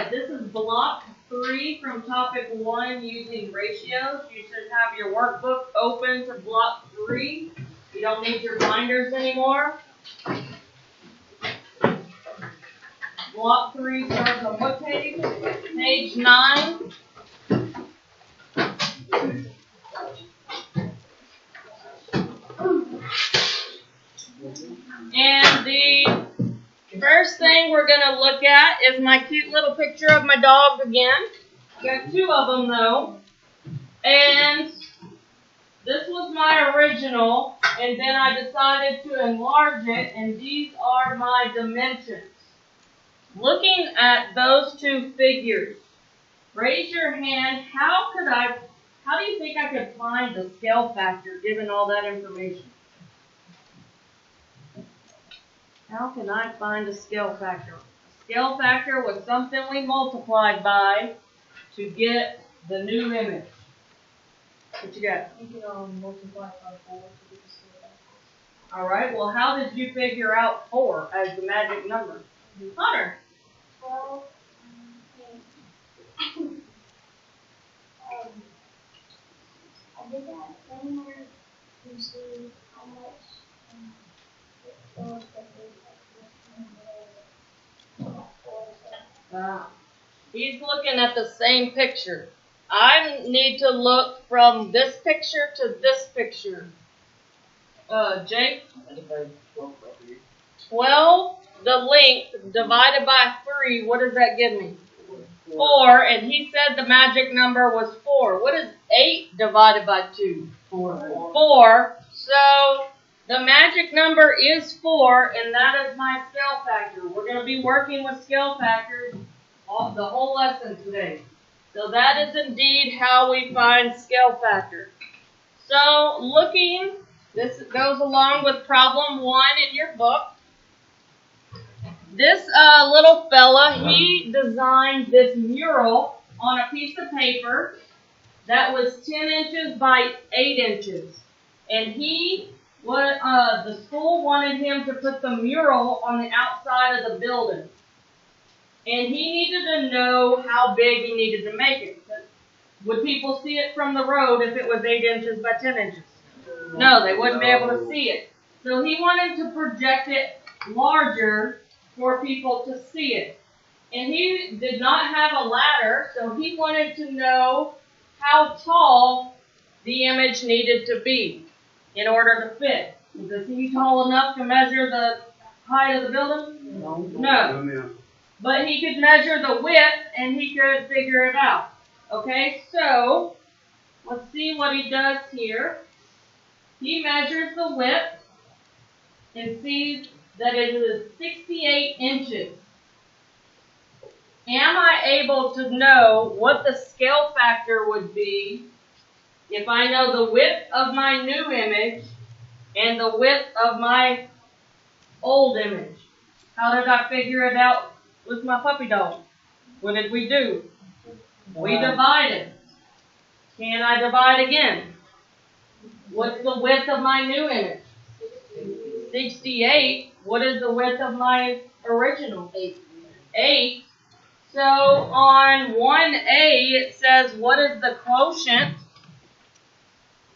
Alright, this is block 3 from topic 1 using ratios. You should have your workbook open to block 3. You don't need your binders anymore. Block 3 starts on what page? Page 9. And the first thing we're going to look at is my cute little picture of my dog again. Got 2 of them though. And this was my original, and then I decided to enlarge it, and these are my dimensions. Looking at those 2 figures, raise your hand. How do you think I could find the scale factor given all that information? How can I find a scale factor? A scale factor was something we multiplied by to get the new image. What you got? You can multiply by 4 to get the scale factor. Alright, well how did you figure out 4 as the magic number? Hunter. 12, I did that thing where you see how much it goes He's looking at the same picture. I need to look from this picture to this picture. Jake? 12, the length, divided by 3, what does that give me? 4, and he said the magic number was 4. What is 8 divided by 2? 4. 4. So, the magic number is 4, and that is my scale factor. We're going to be working with scale factors the whole lesson today. So that is indeed how we find scale factor. So, this goes along with problem 1 in your book. This little fella, he designed this mural on a piece of paper that was 10 inches by 8 inches. And the school wanted him to put the mural on the outside of the building. And he needed to know how big he needed to make it. Would people see it from the road if it was 8 inches by 10 inches? No, they wouldn't be able to see it. So he wanted to project it larger for people to see it. And he did not have a ladder, so he wanted to know how tall the image needed to be in order to fit. Is he tall enough to measure the height of the building? No. But he could measure the width, and he could figure it out. Okay, so let's see what he does here. He measures the width and sees that it is 68 inches. Am I able to know what the scale factor would be if I know the width of my new image and the width of my old image? How did I figure it out with my puppy dog? What did we do? We divided. Can I divide again? What's the width of my new image? 68. What is the width of my original? 8. So on 1A it says what is the quotient?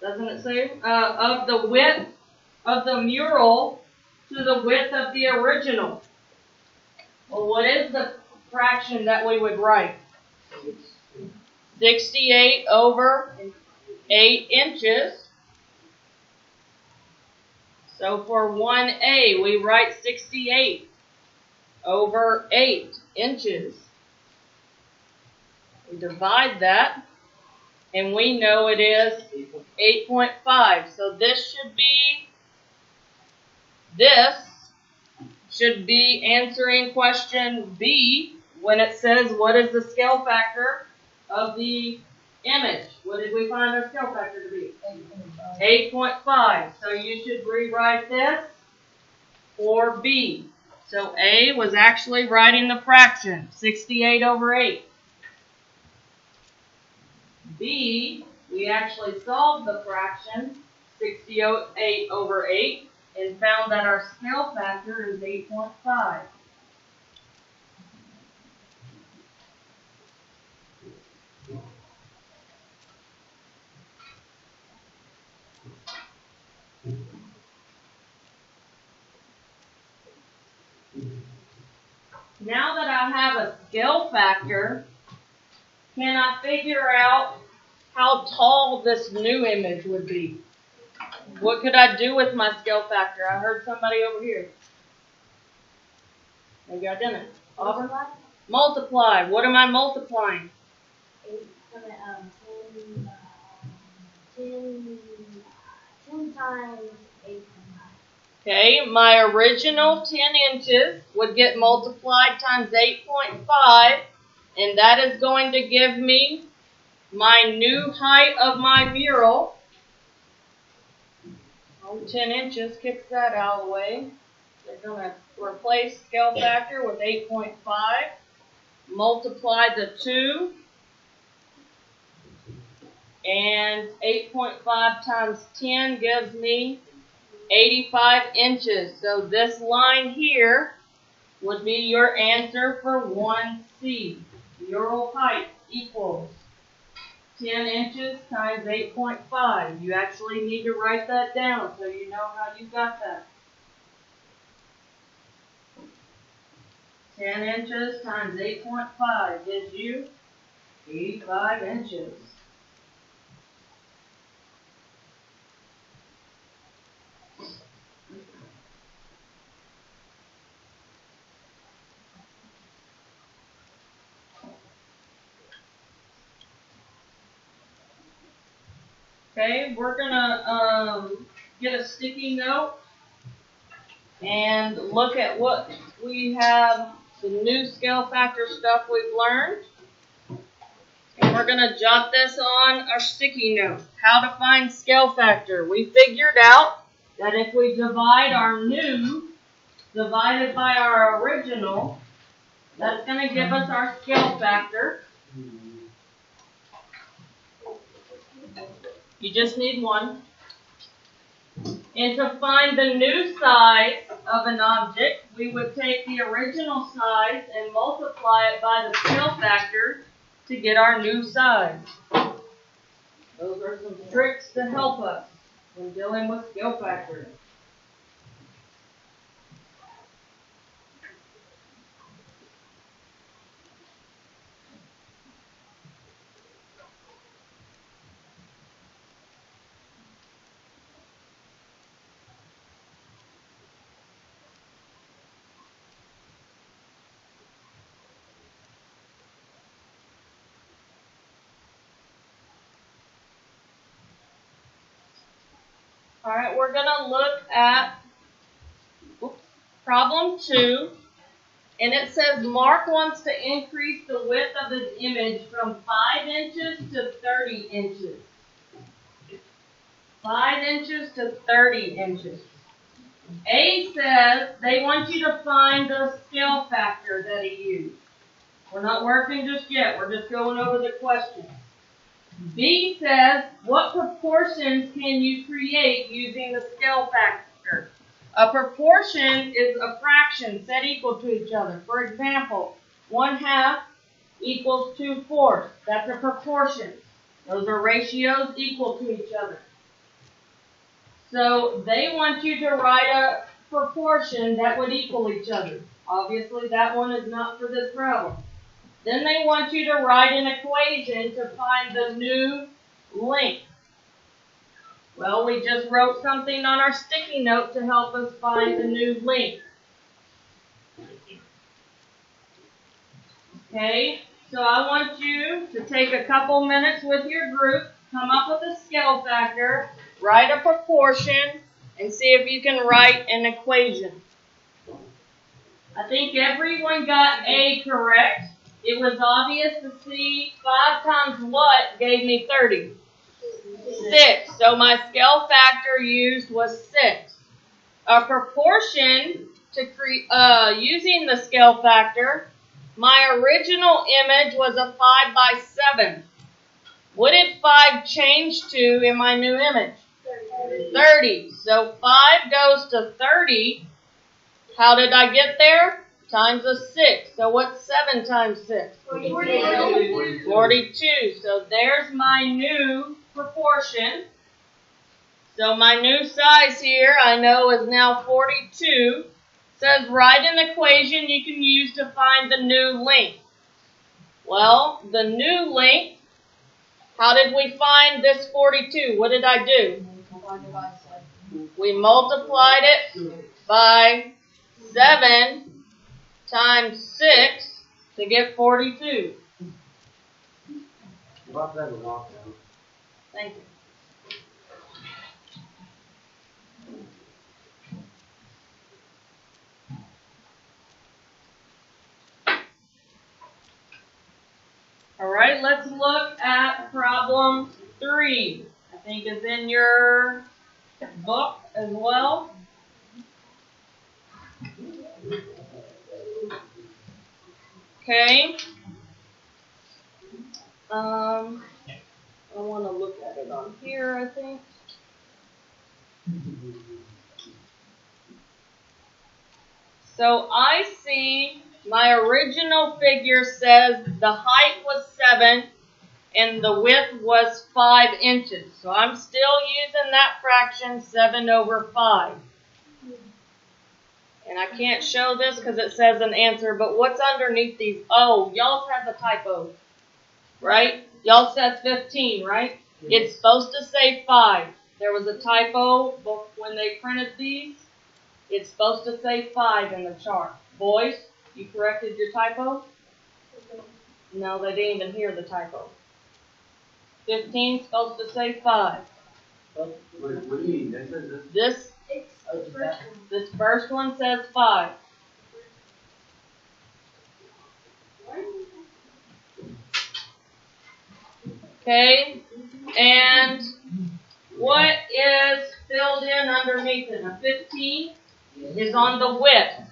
Doesn't it say? Of the width of the mural to the width of the original. Well, what is the fraction that we would write? 68 over 8 inches. So for 1A, we write 68 over 8 inches. We divide that, and we know it is 8.5. So this should be answering question B when it says what is the scale factor of the image. What did we find our scale factor to be? 8.5. So you should rewrite this for B. So A was actually writing the fraction, 68 over 8. B, we actually solved the fraction, 68 over 8, and found that our scale factor is 8.5. Now that I have a scale factor, can I figure out how tall this new image would be? What could I do with my scale factor? I heard somebody over here. Maybe I didn't. Auburn? Multiply. What am I multiplying? 10 times 8.5. Okay, my original 10 inches would get multiplied times 8.5, and that is going to give me my new height of my mural. 10 inches kicks that out of the way. They're going to replace scale factor with 8.5, multiply the 2, and 8.5 times 10 gives me 85 inches. So this line here would be your answer for 1C. Mural height equals 10 inches times 8.5. You actually need to write that down so you know how you got that. 10 inches times 8.5 gives you 85 inches. Okay, we're gonna get a sticky note and look at what we have, the new scale factor stuff we've learned. And we're gonna jot this on our sticky note. How to find scale factor. We figured out that if we divide our new divided by our original, that's gonna give us our scale factor. You just need one. And to find the new size of an object, we would take the original size and multiply it by the scale factor to get our new size. Those are some tricks to help us when dealing with scale factor. All right, we're going to look at problem 2, and it says Mark wants to increase the width of his image from 5 inches to 30 inches. 5 inches to 30 inches. A says they want you to find the scale factor that he used. We're not working just yet, we're just going over the question. B says, what proportions can you create using the scale factor? A proportion is a fraction set equal to each other. For example, 1/2 equals 2/4. That's a proportion. Those are ratios equal to each other. So they want you to write a proportion that would equal each other. Obviously, that one is not for this problem. Then they want you to write an equation to find the new length. Well, we just wrote something on our sticky note to help us find the new length. Okay, so I want you to take a couple minutes with your group, come up with a scale factor, write a proportion, and see if you can write an equation. I think everyone got A correct. It was obvious to see 5 times what gave me 30? 6. So my scale factor used was 6. A proportion to using the scale factor, my original image was a 5/7. What did 5 change to in my new image? 30. So 5 goes to 30. How did I get there? times a 6. So what's 7 times 6? 42. 42. So there's my new proportion. So my new size here, I know, is now 42. It says write an equation you can use to find the new length. Well, the new length, how did we find this 42? What did I do? We multiplied it by 7 times 6 to get 42. Thank you. All right, let's look at problem 3. I think it's in your book as well. Okay. I want to look at it on here, I think. So I see my original figure says the height was 7 and the width was 5 inches. So I'm still using that fraction, 7 over 5. And I can't show this because it says an answer, but what's underneath these? Oh, y'all has a typo, right? Y'all says 15, right? It's supposed to say 5. There was a typo when they printed these. It's supposed to say 5 in the chart. Boys, you corrected your typo? No, they didn't even hear the typo. 15 is supposed to say 5. What do you mean? This first one says 5. Okay, and what is filled in underneath it? A 15 is on the width.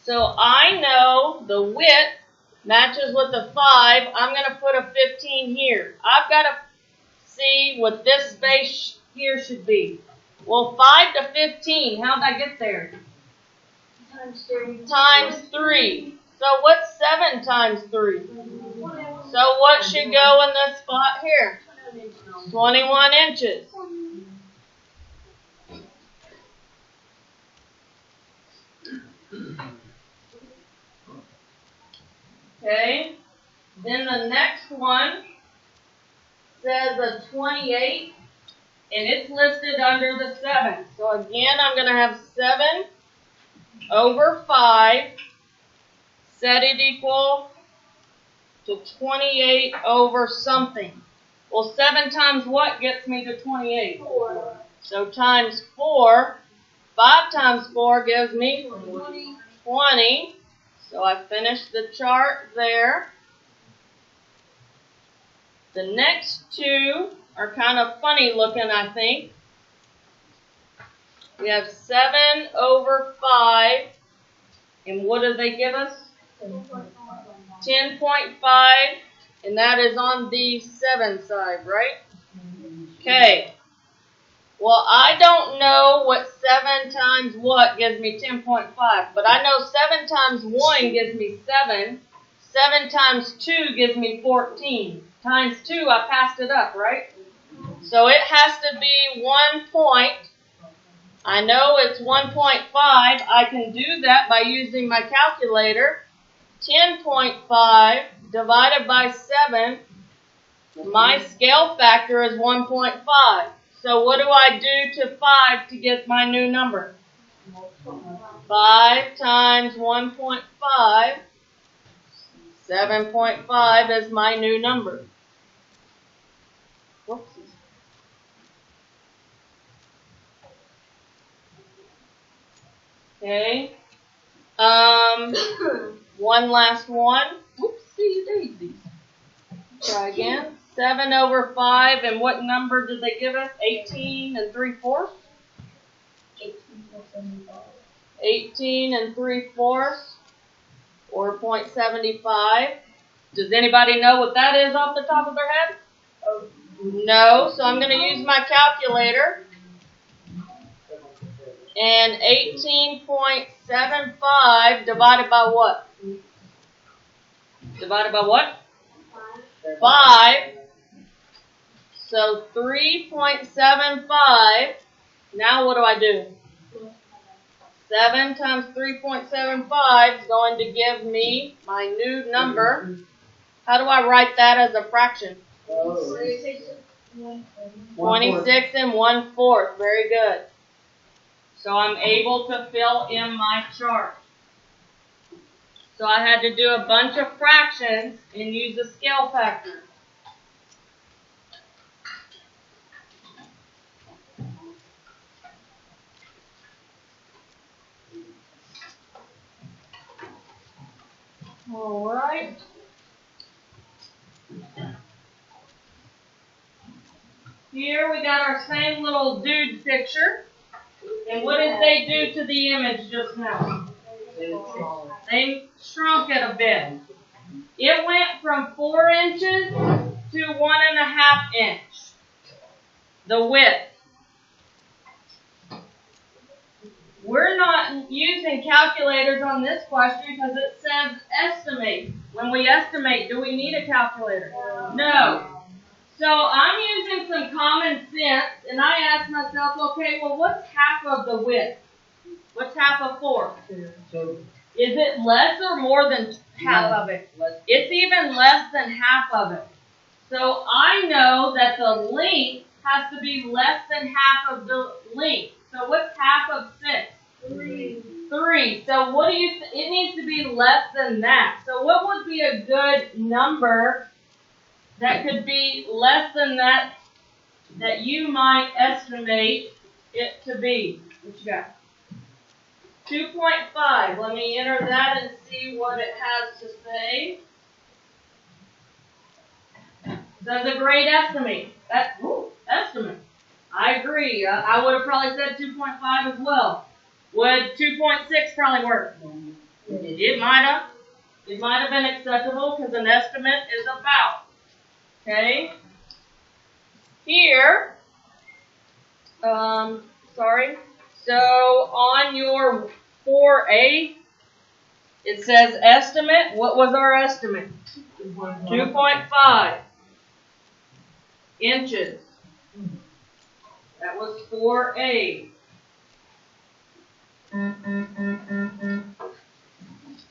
So I know the width matches with the 5. I'm going to put a 15 here. I've got to see what this space here should be. Well, 5 to 15, how'd I get there? Times 3. Times 3. So what's 7 times 3? So what should go in this spot here? 21 inches. Okay. Then the next one says a 28, and it's listed under the 7. So again, I'm going to have 7 over 5, set it equal to 28 over something. Well, 7 times what gets me to 28? 4. So times 4, 5 times 4 gives me 20. So I finished the chart there. The next two are kind of funny looking, I think. We have 7 over 5. And what do they give us? 10.5. And that is on the 7 side, right? Okay. Well, I don't know what 7 times what gives me 10.5. But I know 7 times 1 gives me 7. 7 times 2 gives me 14. Times 2, I passed it up, right? So it has to be 1 point. I know it's 1.5. I can do that by using my calculator. 10.5 divided by 7. My scale factor is 1.5. So what do I do to 5 to get my new number? 5 times 1.5. 7.5 is my new number. Whoopsies. Okay. One last one. Whoopsie daisies. Try again. 7 over 5, and what number did they give us? 18 3/4? 18 3/4, or 0.75. Does anybody know what that is off the top of their head? No, so I'm going to use my calculator. And 18.75 divided by what? Divided by what? 5. So 3.75. Now what do I do? 7 times 3.75 is going to give me my new number. How do I write that as a fraction? 26 and 1/4. Very good. So I'm able to fill in my chart. So I had to do a bunch of fractions and use a scale factor. All right. Here we got our same little dude picture. And what did they do to the image just now? They shrunk it a bit. It went from 4 inches to 1.5 inch. The width. We're not using calculators on this question because it says estimate. When we estimate, do we need a calculator? No. So I'm using some common sense, and I ask myself, okay, well, what's half of the width? What's half of 4? Is it less or more than half of it? It's even less than half of it. So I know that the length has to be less than half of the length. So what's half of 6? 3. So what do you? It needs to be less than that. So what would be a good number that could be less than that you might estimate it to be? What you got? 2.5. Let me enter that and see what it has to say. That's a great estimate. Estimate. I agree. I would have probably said 2.5 as well. Would 2.6 probably work? It might have. It might have been acceptable because an estimate is about. Okay. Here. Sorry. So on your 4A, it says estimate. What was our estimate? 2.5 inches. That was 4A.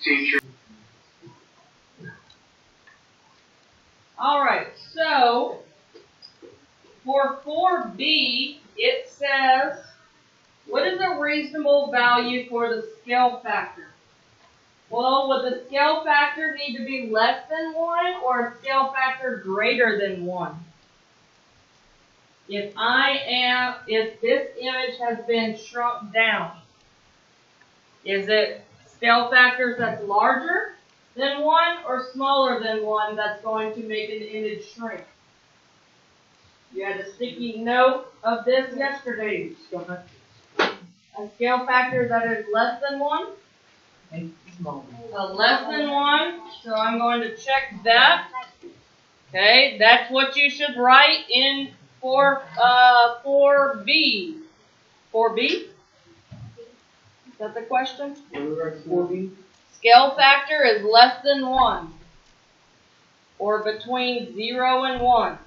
Teacher. All right. So for 4B, it says, what is a reasonable value for the scale factor? Well, would the scale factor need to be less than 1 or a scale factor greater than 1? If this image has been shrunk down, is it scale factors that's larger than 1 or smaller than 1 that's going to make an image shrink? You had a sticky note of this yesterday. A scale factor that is less than 1? Less than 1, so I'm going to check that. Okay, that's what you should write in for 4B. 4B? Is that the question? Scale factor is less than 1, or between 0 and 1.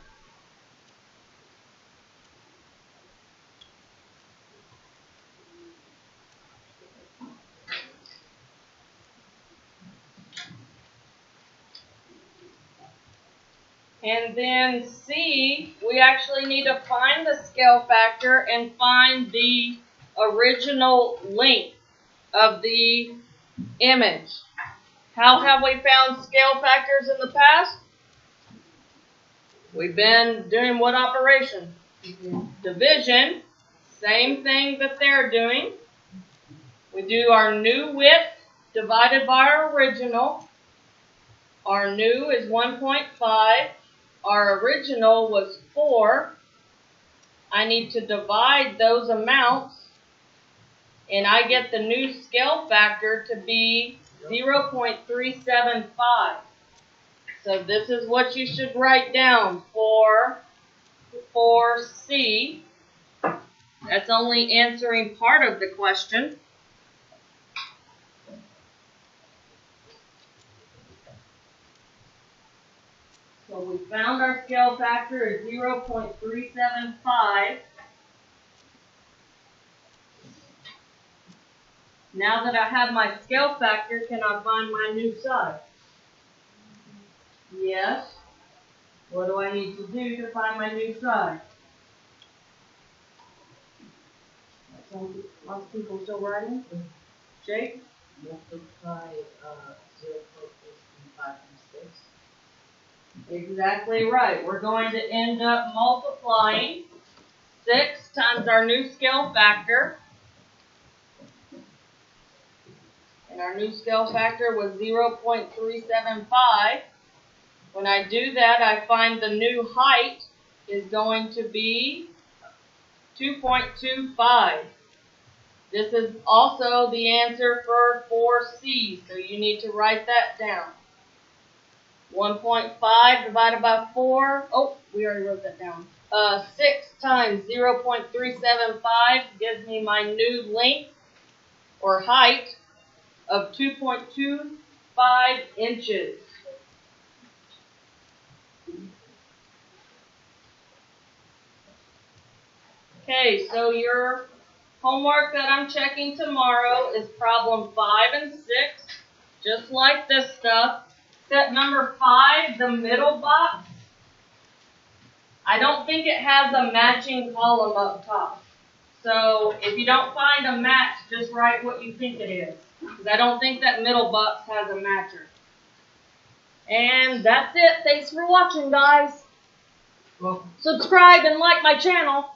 And then C, we actually need to find the scale factor and find the original length of the image. How have we found scale factors in the past? We've been doing what operation? Division. Same thing that they're doing. We do our new width divided by our original. Our new is 1.5. Our original was 4. I need to divide those amounts, and I get the new scale factor to be 0.375. So this is what you should write down for C. That's only answering part of the question. So we found our scale factor is 0.375. Now that I have my scale factor, can I find my new side? Yes. What do I need to do to find my new side? Lots of people still writing? Jake? Multiply 0.375 times 6. Exactly right. We're going to end up multiplying 6 times our new scale factor. And our new scale factor was 0.375. When I do that, I find the new height is going to be 2.25. This is also the answer for 4C, so you need to write that down. 1.5 divided by 4. Oh, we already wrote that down. 6 times 0.375 gives me my new length or height of 2.25 inches. Okay, so your homework that I'm checking tomorrow is problem 5 and 6, just like this stuff. Except number 5, the middle box, I don't think it has a matching column up top. So if you don't find a match, just write what you think it is. Because I don't think that middle box has a matcher. And that's it. Thanks for watching, guys. Well, Subscribe and like my channel.